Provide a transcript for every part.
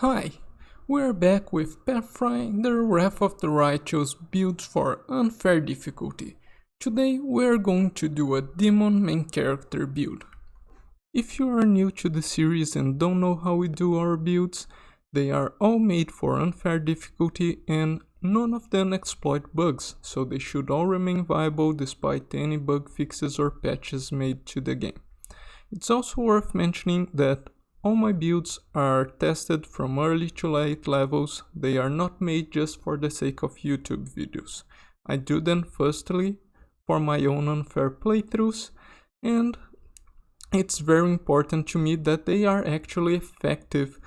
Hi, we're back with Pathfinder Wrath of the Righteous builds for unfair difficulty. Today we're going to do a demon main character build. If you are new to the series and don't know how we do our builds, they are all made for unfair difficulty and none of them exploit bugs, so they should all remain viable despite any bug fixes or patches made to the game. It's also worth mentioning that all my builds are tested from early to late levels. They are not made just for the sake of YouTube videos. I do them firstly for my own unfair playthroughs, and it's very important to me that they are actually effective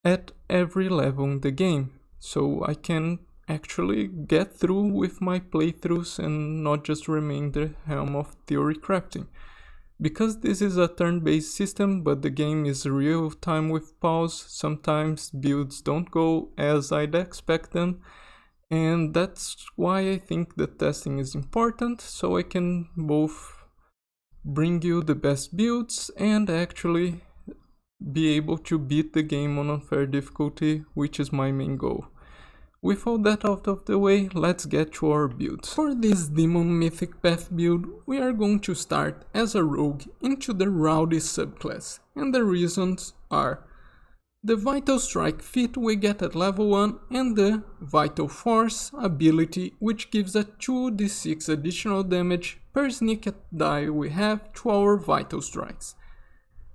at every level in the game, so I can actually get through with my playthroughs and not just remain the helm of theory crafting. Because this is a turn-based system, but the game is real time with pause, sometimes builds don't go as I'd expect them, and that's why I think the testing is important, so I can both bring you the best builds and actually be able to beat the game on unfair difficulty, which is my main goal. With all that out of the way, let's get to our builds. For this Demon Mythic Path build, we are going to start as a rogue into the Rowdy subclass, and the reasons are the Vital Strike feat we get at level 1 and the Vital Force ability, which gives a 2d6 additional damage per sneak die we have to our Vital Strikes.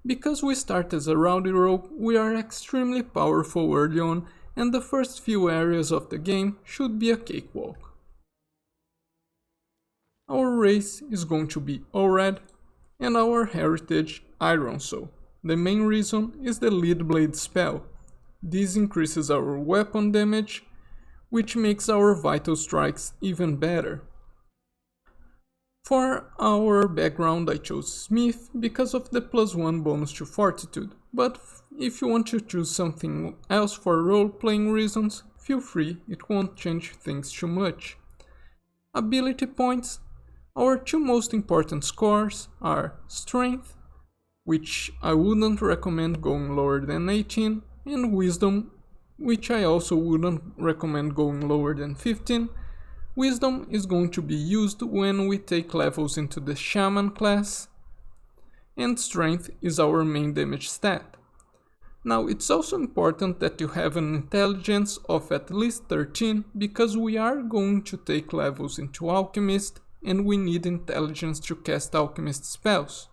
Because we start as a Rowdy rogue, we are extremely powerful early on, and the first few areas of the game should be a cakewalk. Our race is going to be all red, and our heritage Iron Soul. The main reason is the Lead Blade spell. This increases our weapon damage, which makes our Vital Strikes even better. For our background I chose Smith because of the +1 bonus to Fortitude, but if you want to choose something else for role-playing reasons, feel free, it won't change things too much. Ability points. Our two most important scores are Strength, which I wouldn't recommend going lower than 18, and Wisdom, which I also wouldn't recommend going lower than 15. Wisdom is going to be used when we take levels into the Shaman class, and Strength is our main damage stat. Now it's also important that you have an intelligence of at least 13 because we are going to take levels into Alchemist and we need intelligence to cast Alchemist spells.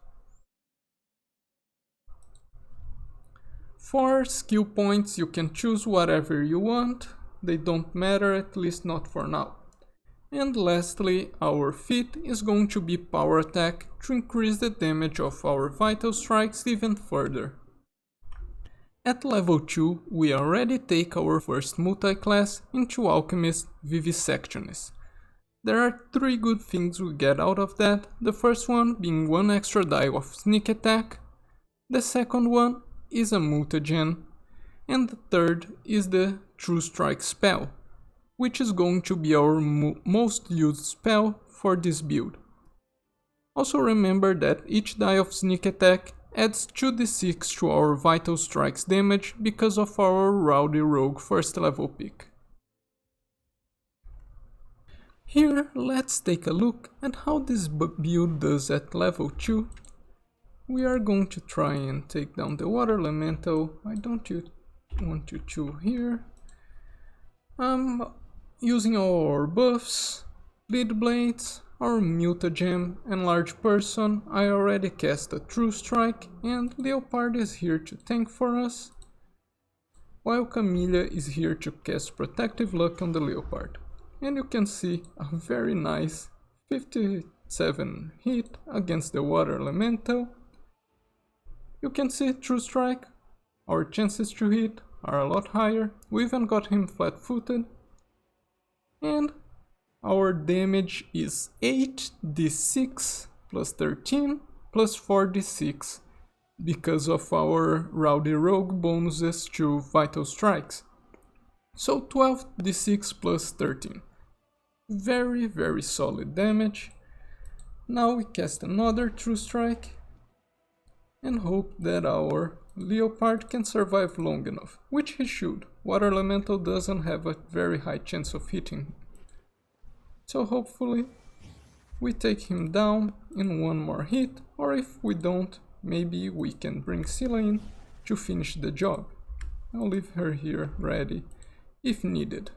For skill points you can choose whatever you want, they don't matter, at least not for now. And lastly, our feat is going to be Power Attack to increase the damage of our Vital Strikes even further. At level 2, we already take our first multi-class into Alchemist Vivisectionist. There are 3 good things we get out of that, the first one being 1 extra die of sneak attack, the second one is a mutagen, and the third is the True Strike spell, which is going to be our most used spell for this build. Also remember that each die of sneak attack adds 2d6 to our Vital Strikes damage because of our Rowdy Rogue first level pick. Here, let's take a look at how this build does at level 2. We are going to try and take down the Water Elemental. I don't want to chew here. Using our buffs, Lead Blades, our Mutagem, Enlarge Person, I already cast a True Strike and Leopard is here to tank for us, while Camellia is here to cast Protective Luck on the Leopard. And you can see a very nice 57 hit against the Water Elemental. You can see True Strike, our chances to hit are a lot higher, we even got him flat-footed, and our damage is 8d6 plus 13 plus 4d6 because of our Rowdy Rogue bonuses to Vital Strikes. So 12d6 plus 13. Very solid damage. Now we cast another True Strike and hope that our Leopard can survive long enough, which he should. Water Elemental doesn't have a very high chance of hitting. So hopefully we take him down in one more hit, or if we don't, maybe we can bring Scylla in to finish the job. I'll leave her here ready if needed.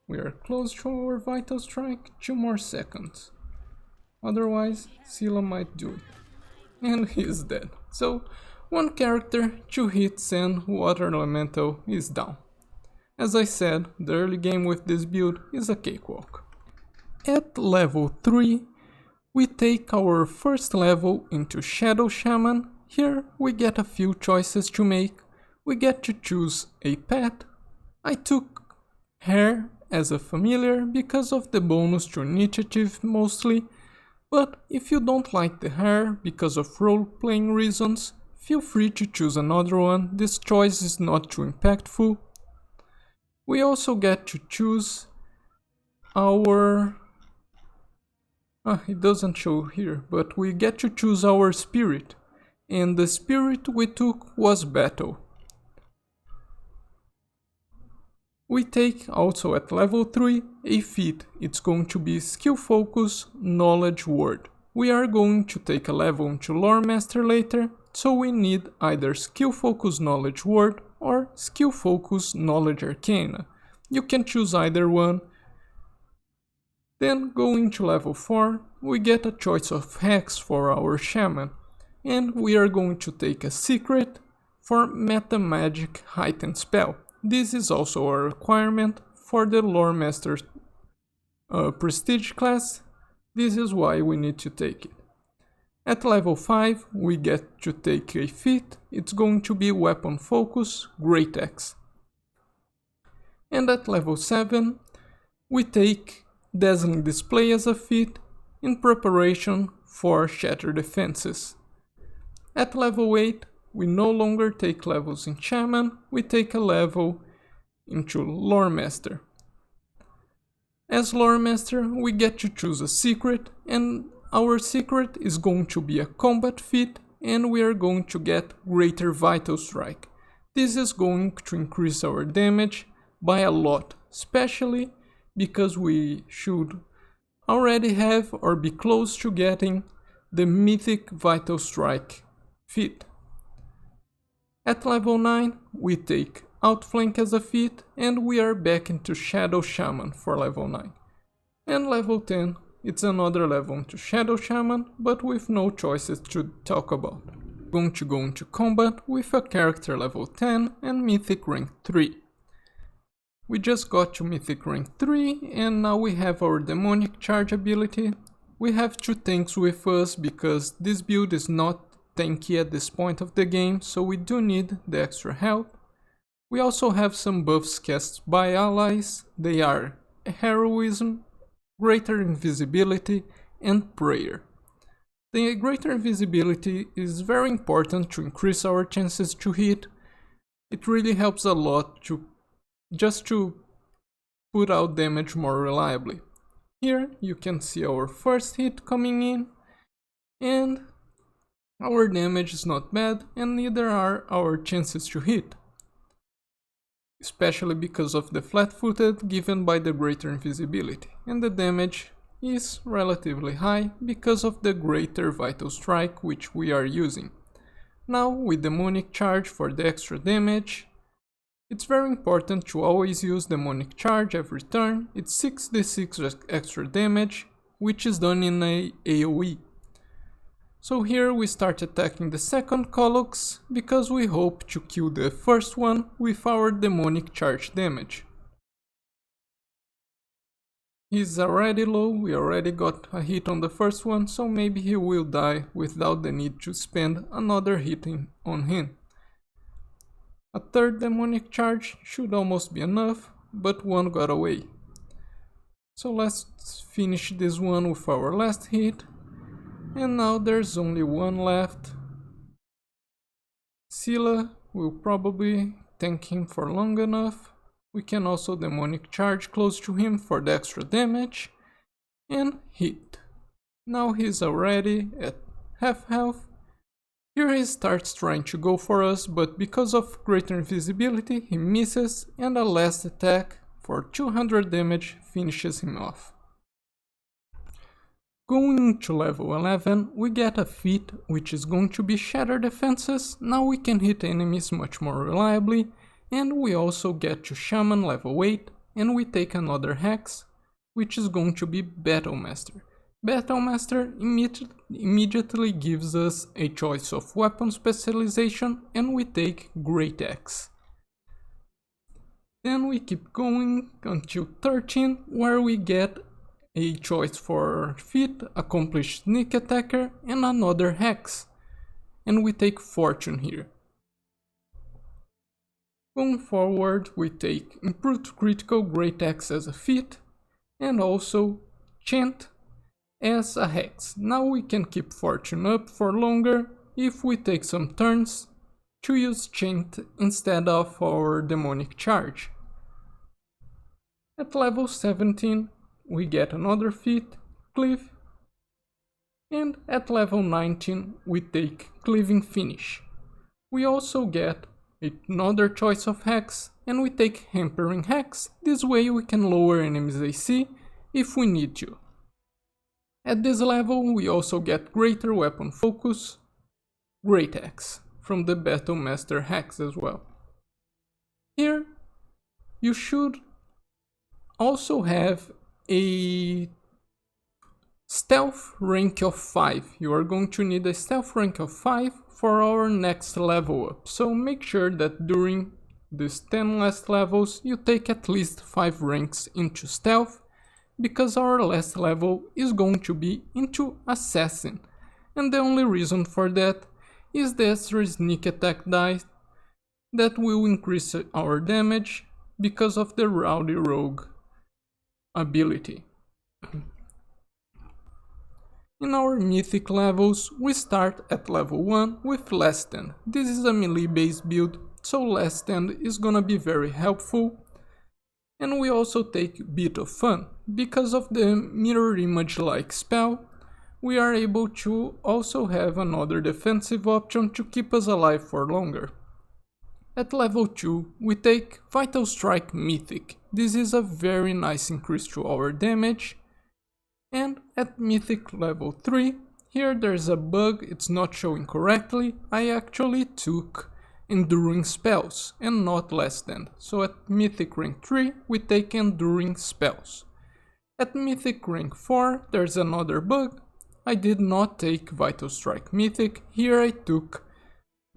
We are close to our Vital Strike, 2 more seconds. Otherwise, Scylla might do it. And he's dead. So, 1 character, 2 hits and Water Elemental is down. As I said, the early game with this build is a cakewalk. At level 3, we take our first level into Shadow Shaman. Here we get a few choices to make. We get to choose a pet. I took Hare as a familiar because of the bonus to initiative mostly, but if you don't like the Hare because of role-playing reasons, feel free to choose another one. This choice is not too impactful. We also get to choose our... it doesn't show here, but we get to choose our spirit. And the spirit we took was Battle. We take also at level 3 a feat. It's going to be Skill Focus Knowledge Word. We are going to take a level into Lore Master later, so we need either Skill Focus Knowledge Word or Skill Focus Knowledge Arcana. You can choose either one. Then going to level 4, we get a choice of Hex for our Shaman. And we are going to take a secret for Meta Magic Heightened Spell. This is also a requirement for the Lore Master Prestige class. This is why we need to take it. At level 5, we get to take a feat. It's going to be Weapon Focus Great Axe. And at level 7, we take Dazzling Display as a feat in preparation for Shatter Defenses. At level 8, we no longer take levels in Shaman, we take a level into Lore Master. As Lore Master, we get to choose a secret, and our secret is going to be a combat feat, and we are going to get Greater Vital Strike. This is going to increase our damage by a lot, especially because we should already have or be close to getting the Mythic Vital Strike feat. At level 9, we take Outflank as a feat, and we are back into Shadow Shaman for level 9. And level 10, it's another level into Shadow Shaman, but with no choices to talk about. We're going to go into combat with a character level 10 and Mythic rank 3. We just got to Mythic rank 3, and now we have our Demonic Charge ability. We have 2 tanks with us because this build is not tanky at this point of the game, so we do need the extra help. We also have some buffs cast by allies. They are Heroism, Greater Invisibility, and Prayer. The Greater Invisibility is very important to increase our chances to hit. It really helps a lot to put out damage more reliably. Here you can see our first hit coming in, and our damage is not bad, and neither are our chances to hit, especially because of the flat-footed given by the Greater Invisibility, and the damage is relatively high because of the Greater Vital Strike which we are using. Now with Demonic Charge for the extra damage, it's very important to always use Demonic Charge every turn. It's 6d6 extra damage, which is done in a AoE. So here we start attacking the second Colux, because we hope to kill the first one with our Demonic Charge damage. He's already low, we already got a hit on the first one, so maybe he will die without the need to spend another hit on him. A third Demonic Charge should almost be enough, but one got away. So let's finish this one with our last hit. And now there's only one left. Scylla will probably tank him for long enough. We can also Demonic Charge close to him for the extra damage. And hit. Now he's already at half health. Here he starts trying to go for us, but because of greater invisibility he misses, and a last attack for 200 damage finishes him off. Going to level 11, we get a feat which is going to be Shatter Defenses. Now we can hit enemies much more reliably, and we also get to Shaman level 8, and we take another Hex, which is going to be Battle Master. Battle Master immediately gives us a choice of weapon specialization, and we take Great Axe. Then we keep going until 13, where we get a choice for feat, Accomplished Sneak Attacker, and another Hex, and we take Fortune here. Going forward, we take Improved Critical Great Axe as a feat, and also Chant as a Hex. Now we can keep Fortune up for longer if we take some turns to use Chant instead of our Demonic Charge. At level 17, we get another feat, Cleave, and at level 19 we take Cleaving Finish. We also get another choice of Hex, and we take Hampering Hex. This way we can lower enemies AC if we need to. At this level we also get Greater Weapon Focus, Great Axe, from the Battle Master Hex as well. Here you should also have a stealth rank of 5. You are going to need a stealth rank of 5 for our next level up, so make sure that during these 10 last levels you take at least 5 ranks into stealth, because our last level is going to be into assassin, and the only reason for that is the extra sneak attack die that will increase our damage because of the Rowdy Rogue ability. In our mythic levels, we start at level 1 with Last Stand. This is a melee based build, so Last Stand is gonna be very helpful. And we also take Bit of Fun. Because of the mirror image like spell, we are able to also have another defensive option to keep us alive for longer. At level 2, we take Vital Strike Mythic. This is a very nice increase to our damage. And at Mythic level 3, here there's a bug, it's not showing correctly. I actually took Enduring Spells and not Last Stand. So at Mythic rank 3, we take Enduring Spells. At Mythic rank 4, there's another bug. I did not take Vital Strike Mythic, here I took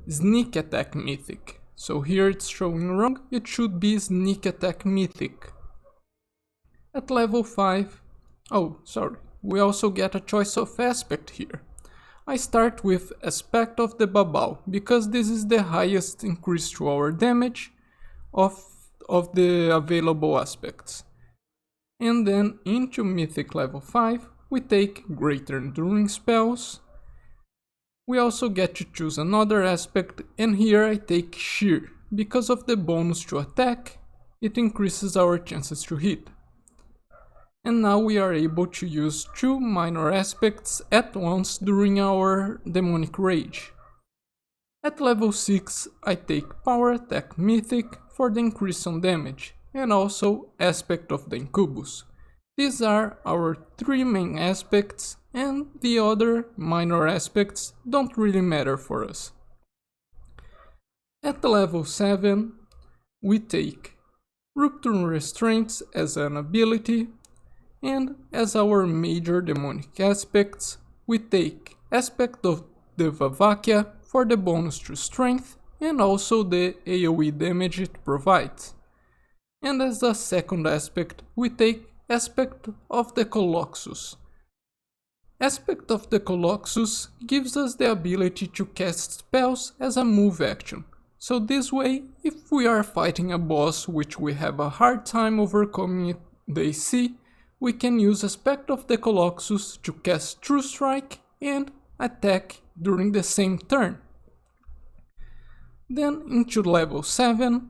Sneak Attack Mythic. So here it's showing wrong, it should be Sneak Attack Mythic. At level 5, we also get a choice of aspect here. I start with Aspect of the Babao, because this is the highest increase to our damage of the available aspects. And then into Mythic level 5, we take Greater Enduring Spells. We also get to choose another aspect, and here I take Sheer. Because of the bonus to attack, it increases our chances to hit. And now we are able to use 2 minor aspects at once during our Demonic Rage. At level 6, I take Power Attack Mythic for the increase on damage, and also Aspect of the Incubus. These are our 3 main aspects, and the other minor aspects don't really matter for us. At level 7, we take Rupture Restraints as an ability, and as our major demonic aspects, we take Aspect of the Vavakia for the bonus to strength and also the AoE damage it provides. And as a second aspect, we take Aspect of the Colossus. Aspect of the Colossus gives us the ability to cast spells as a move action. So this way, if we are fighting a boss which we have a hard time overcoming the AC, we can use Aspect of the Colossus to cast True Strike and attack during the same turn. Then into level 7,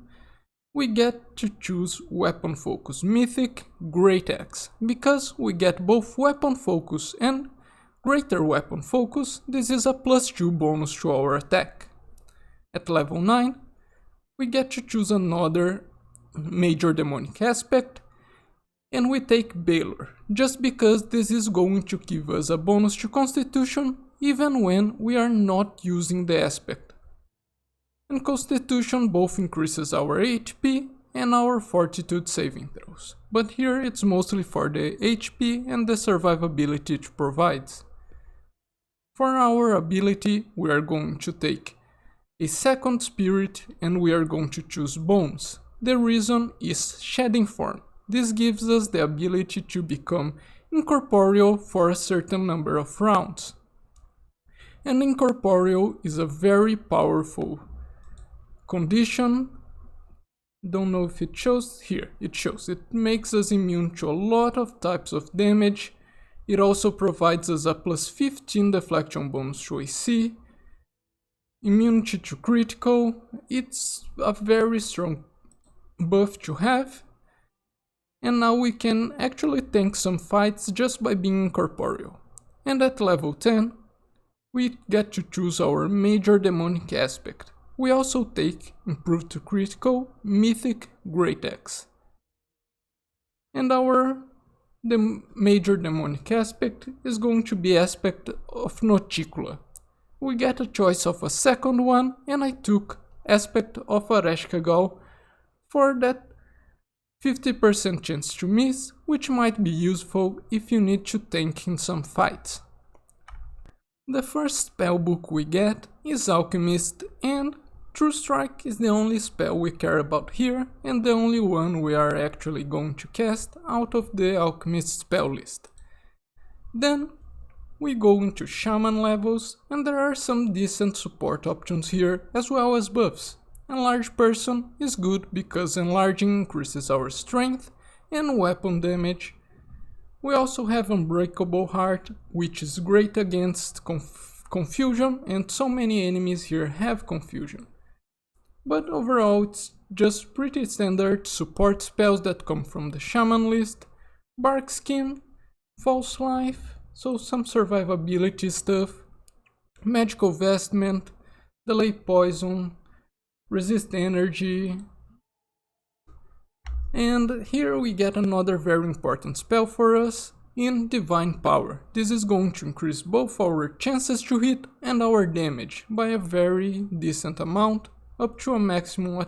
we get to choose Weapon Focus Mythic Great Axe, because we get both Weapon Focus and Greater Weapon Focus, this is a +2 bonus to our attack. At level 9, we get to choose another major demonic aspect, and we take Baylor, just because this is going to give us a bonus to Constitution even when we are not using the aspect. And Constitution both increases our HP and our Fortitude saving throws, but here it's mostly for the HP and the survivability it provides. For our ability, we are going to take a second spirit and we are going to choose Bones. The reason is Shedding Form. This gives us the ability to become incorporeal for a certain number of rounds. And incorporeal is a very powerful condition. Don't know if it shows here. It shows. It makes us immune to a lot of types of damage. It also provides us a +15 deflection bonus to AC, immunity to critical. It's a very strong buff to have. And now we can actually tank some fights just by being incorporeal. And at level 10, we get to choose our major demonic aspect. We also take Improved to Critical, Mythic, Great Axe. And the major demonic aspect is going to be aspect of Noticula. We get a choice of a second one, and I took aspect of Areshkagal for that 50% chance to miss, which might be useful if you need to tank in some fights. The first spellbook we get is Alchemist, and True Strike is the only spell we care about here and the only one we are actually going to cast out of the Alchemist spell list. Then we go into Shaman levels, and there are some decent support options here as well as buffs. Enlarge Person is good because enlarging increases our strength and weapon damage. We also have Unbreakable Heart, which is great against confusion, and so many enemies here have confusion. But overall it's just pretty standard support spells that come from the Shaman list. Bark Skin, False Life, so some survivability stuff, Magical Vestment, Delay Poison, Resist Energy. And here we get another very important spell for us in Divine Power. This is going to increase both our chances to hit and our damage by a very decent amount, up to a maximum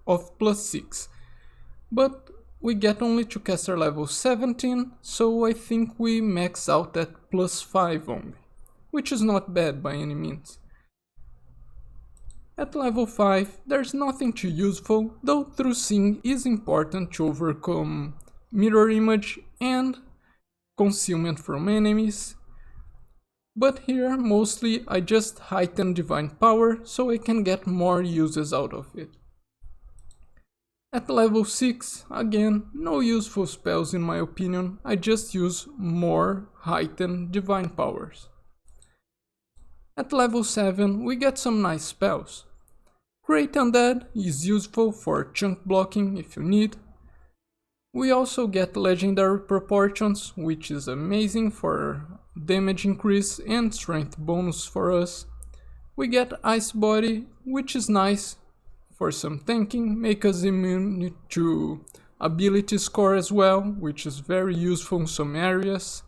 of +6. But we get only to caster level 17, so I think we max out at +5 only, which is not bad by any means. At level 5, there's nothing too useful, though True Seeing is important to overcome mirror image and concealment from enemies. But here mostly I just heighten Divine Power so I can get more uses out of it. At level 6, again, no useful spells in my opinion, I just use more heightened Divine Powers. At level 7 we get some nice spells. Great Undead is useful for chunk blocking if you need. We also get Legendary Proportions, which is amazing for damage increase and strength bonus for us. We get Ice Body, which is nice for some tanking, make us immune to ability score as well, which is very useful in some areas.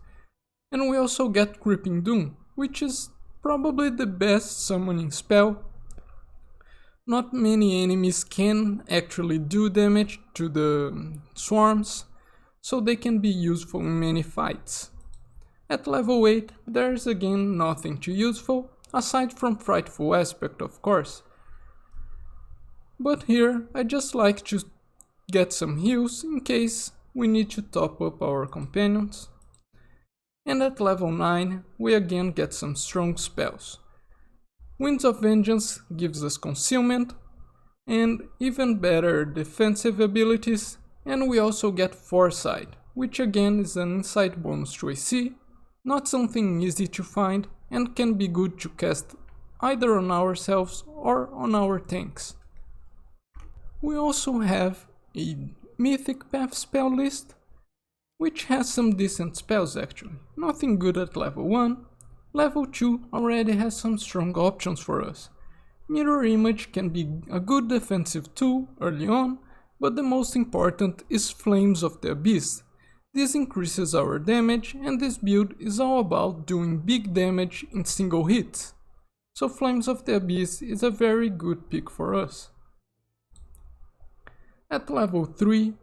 And we also get Creeping Doom, which is probably the best summoning spell. Not many enemies can actually do damage to the swarms, so they can be useful in many fights. At level 8, there's again nothing too useful, aside from Frightful Aspect of course. But here I just like to get some heals in case we need to top up our companions. And at level 9 we again get some strong spells. Winds of Vengeance gives us concealment and even better defensive abilities, and we also get Foresight, which again is an insight bonus to AC, not something easy to find and can be good to cast either on ourselves or on our tanks. We also have a Mythic Path spell list, which has some decent spells actually, nothing good at level 1, Level 2 already has some strong options for us. Mirror Image can be a good defensive tool early on, but the most important is Flames of the Abyss. This increases our damage, and this build is all about doing big damage in single hits. So Flames of the Abyss is a very good pick for us. At level 3,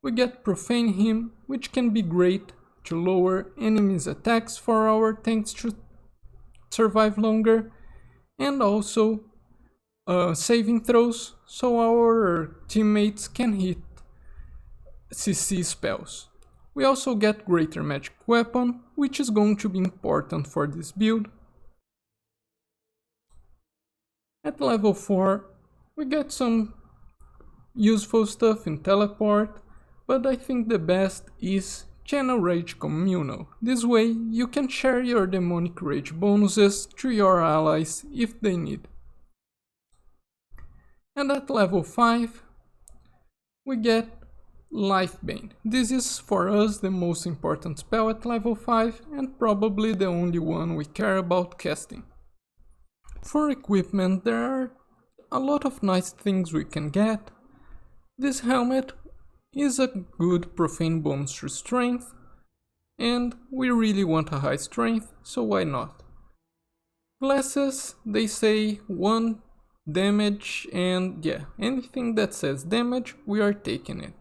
we get Profane Him, which can be great to lower enemies' attacks for our tanks to survive longer, and also saving throws so our teammates can hit CC spells. We also get Greater Magic Weapon, which is going to be important for this build. At level 4, we get some useful stuff in Teleport, but I think the best is Channel Rage Communal. This way you can share your Demonic Rage bonuses to your allies if they need. And at level 5, we get Lifebane. This is for us the most important spell at level 5 and probably the only one we care about casting. For equipment there are a lot of nice things we can get. This helmet is a good profane bonus to strength, and we really want a high strength, so why not? Glasses, they say 1 damage, and yeah, anything that says damage, we are taking it.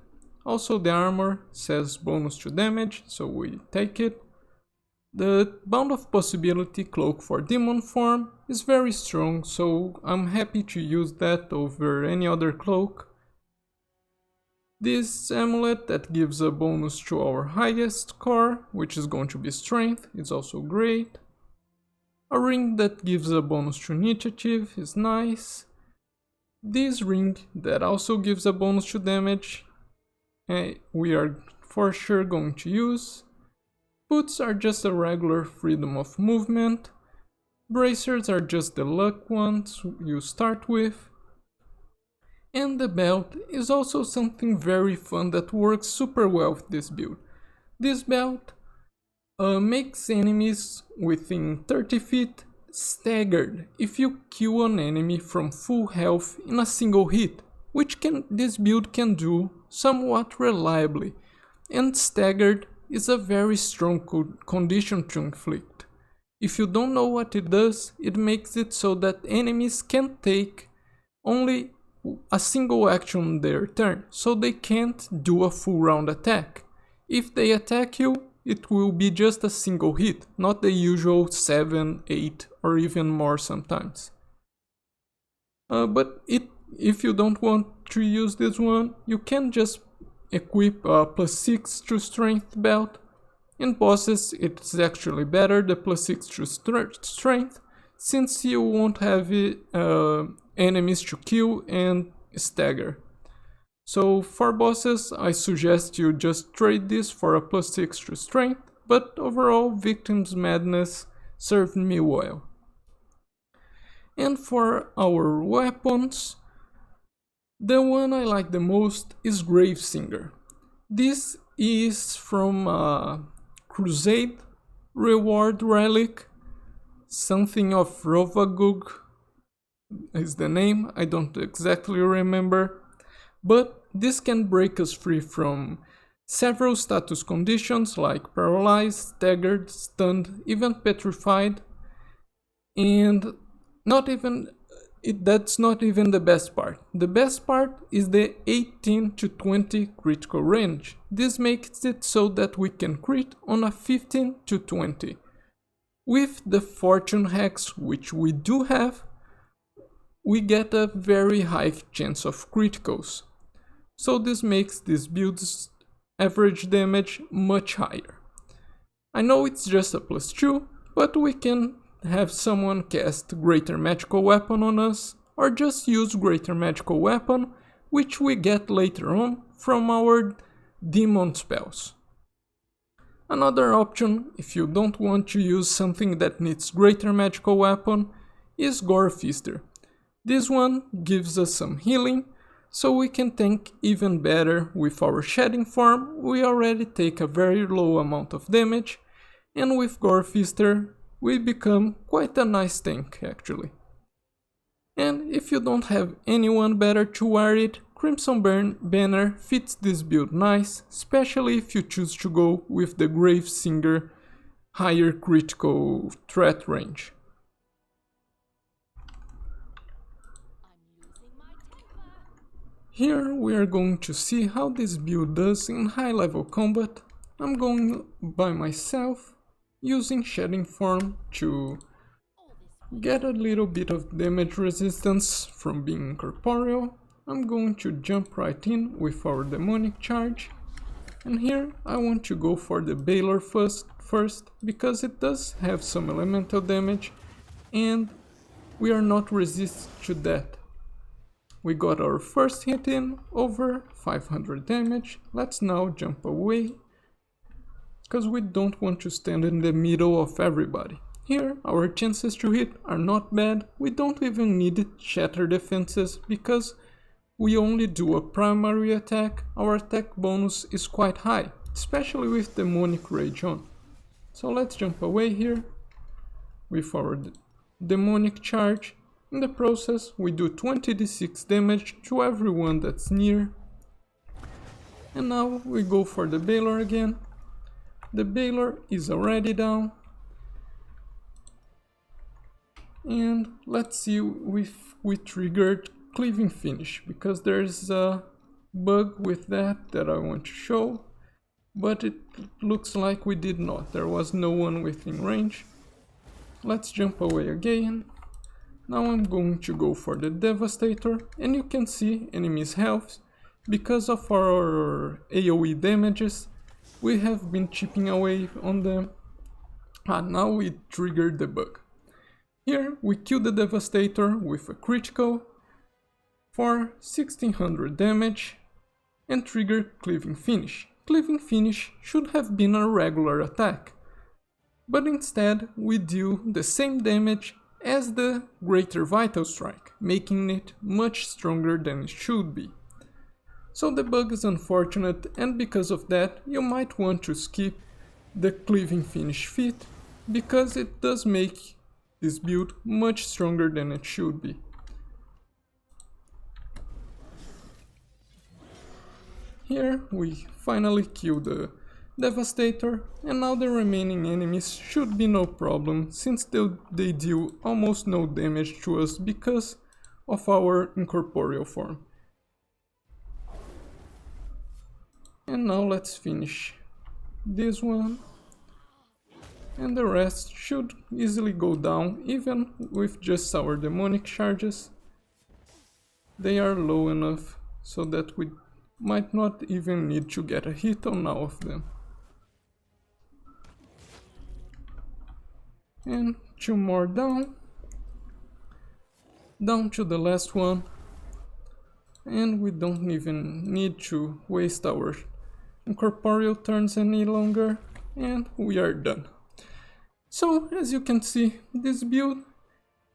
Also the armor says bonus to damage, so we take it. The Bound of Possibility cloak for demon form is very strong, so I'm happy to use that over any other cloak. This amulet that gives a bonus to our highest core, which is going to be strength, is also great. A ring that gives a bonus to initiative is nice. This ring that also gives a bonus to damage, we are for sure going to use. Boots are just a regular freedom of movement. Bracers are just the luck ones you start with. And the belt is also something very fun that works super well with this build. This belt makes enemies within 30 feet staggered if you kill an enemy from full health in a single hit, which this build can do somewhat reliably, and staggered is a very strong condition to inflict. If you don't know what it does, it makes it so that enemies can take only a single action on their turn, so they can't do a full round attack. If they attack you, it will be just a single hit, not the usual 7, 8 or even more sometimes. But if you don't want to use this one, you can just equip a +6 to strength belt. In bosses it's actually better, the +6 to strength, since you won't have enemies to kill and stagger. So for bosses I suggest you just trade this for a +6 to strength, but overall Victim's Madness served me well. And for our weapons, the one I like the most is Gravesinger. This is from Crusade reward relic, something of Rovagug is the name, I don't exactly remember, but this can break us free from several status conditions like paralyzed, staggered, stunned, even petrified, and that's not even the best part. The best part is the 18 to 20 critical range. This makes it so that we can crit on a 15 to 20. With the fortune hacks, which we do have, we get a very high chance of criticals. So this makes this build's average damage much higher. I know it's just a +2, but we can have someone cast Greater Magical Weapon on us, or just use Greater Magical Weapon, which we get later on from our demon spells. Another option, if you don't want to use something that needs Greater Magical Weapon, is Gore Feaster. This one gives us some healing, so we can tank even better with our shedding form. We already take a very low amount of damage, and with Gore Feaster we become quite a nice tank actually. And if you don't have anyone better to wear it, Crimson Banner fits this build nice, especially if you choose to go with the Gravesinger higher critical threat range. Here we are going to see how this build does in high level combat. I'm going by myself, using Shedding Form to get a little bit of damage resistance from being incorporeal. I'm going to jump right in with our demonic charge, and here I want to go for the Baylor first because it does have some elemental damage and we are not resistant to that. We got our first hit in, over 500 damage. Let's now jump away, because we don't want to stand in the middle of everybody. Here our chances to hit are not bad. We don't even need shatter defenses because we only do a primary attack. Our attack bonus is quite high, especially with Demonic Rage on. So let's jump away here with our demonic charge. In the process, we do 20d6 damage to everyone that's near. And now we go for the Baylor again. The Baylor is already down. And let's see if we triggered Cleaving Finish, because there's a bug with that I want to show. But it looks like we did not. There was no one within range. Let's jump away again. Now I'm going to go for the Devastator, and you can see enemies' health. Because of our AoE damages, we have been chipping away on them. Now we triggered the bug. Here we kill the Devastator with a critical for 1600 damage and trigger Cleaving Finish. Cleaving Finish should have been a regular attack, but instead we do the same damage as the Greater Vital Strike, making it much stronger than it should be. So the bug is unfortunate, and because of that you might want to skip the Cleaving Finish feat, because it does make this build much stronger than it should be. Here we finally kill the Devastator, and now the remaining enemies should be no problem, since they deal almost no damage to us because of our incorporeal form. And now let's finish this one, and the rest should easily go down even with just our demonic charges. They are low enough so that we might not even need to get a hit on all of them. And 2 more down to the last one, and we don't even need to waste our incorporeal turns any longer, and we are done. So as you can see, this build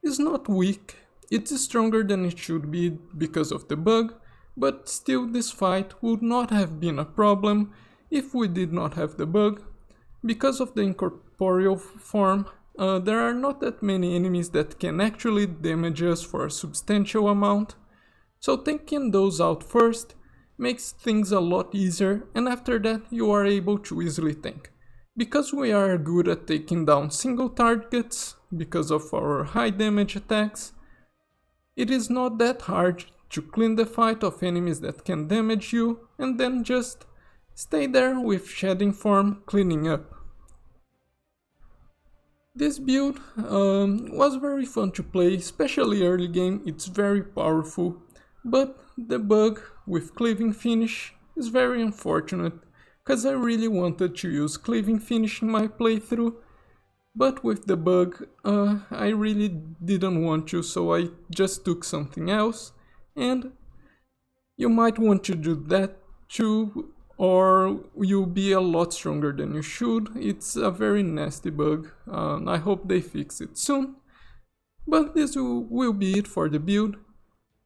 is not weak. It's stronger than it should be because of the bug, but still this fight would not have been a problem if we did not have the bug. Because of the incorporeal form, there are not that many enemies that can actually damage us for a substantial amount, so taking those out first makes things a lot easier, and after that you are able to easily tank. Because we are good at taking down single targets because of our high damage attacks, it is not that hard to clean the fight of enemies that can damage you and then just stay there with Shedding Form cleaning up. This build was very fun to play, especially early game. It's very powerful, but the bug with Cleaving Finish is very unfortunate, because I really wanted to use Cleaving Finish in my playthrough, but with the bug I really didn't want to, so I just took something else, and you might want to do that too, or you'll be a lot stronger than you should. It's a very nasty bug. I hope they fix it soon. But this will be it for the build.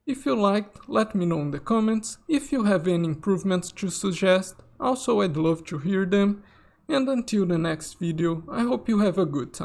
If you liked, let me know in the comments. If you have any improvements to suggest, also I'd love to hear them. And until the next video, I hope you have a good time.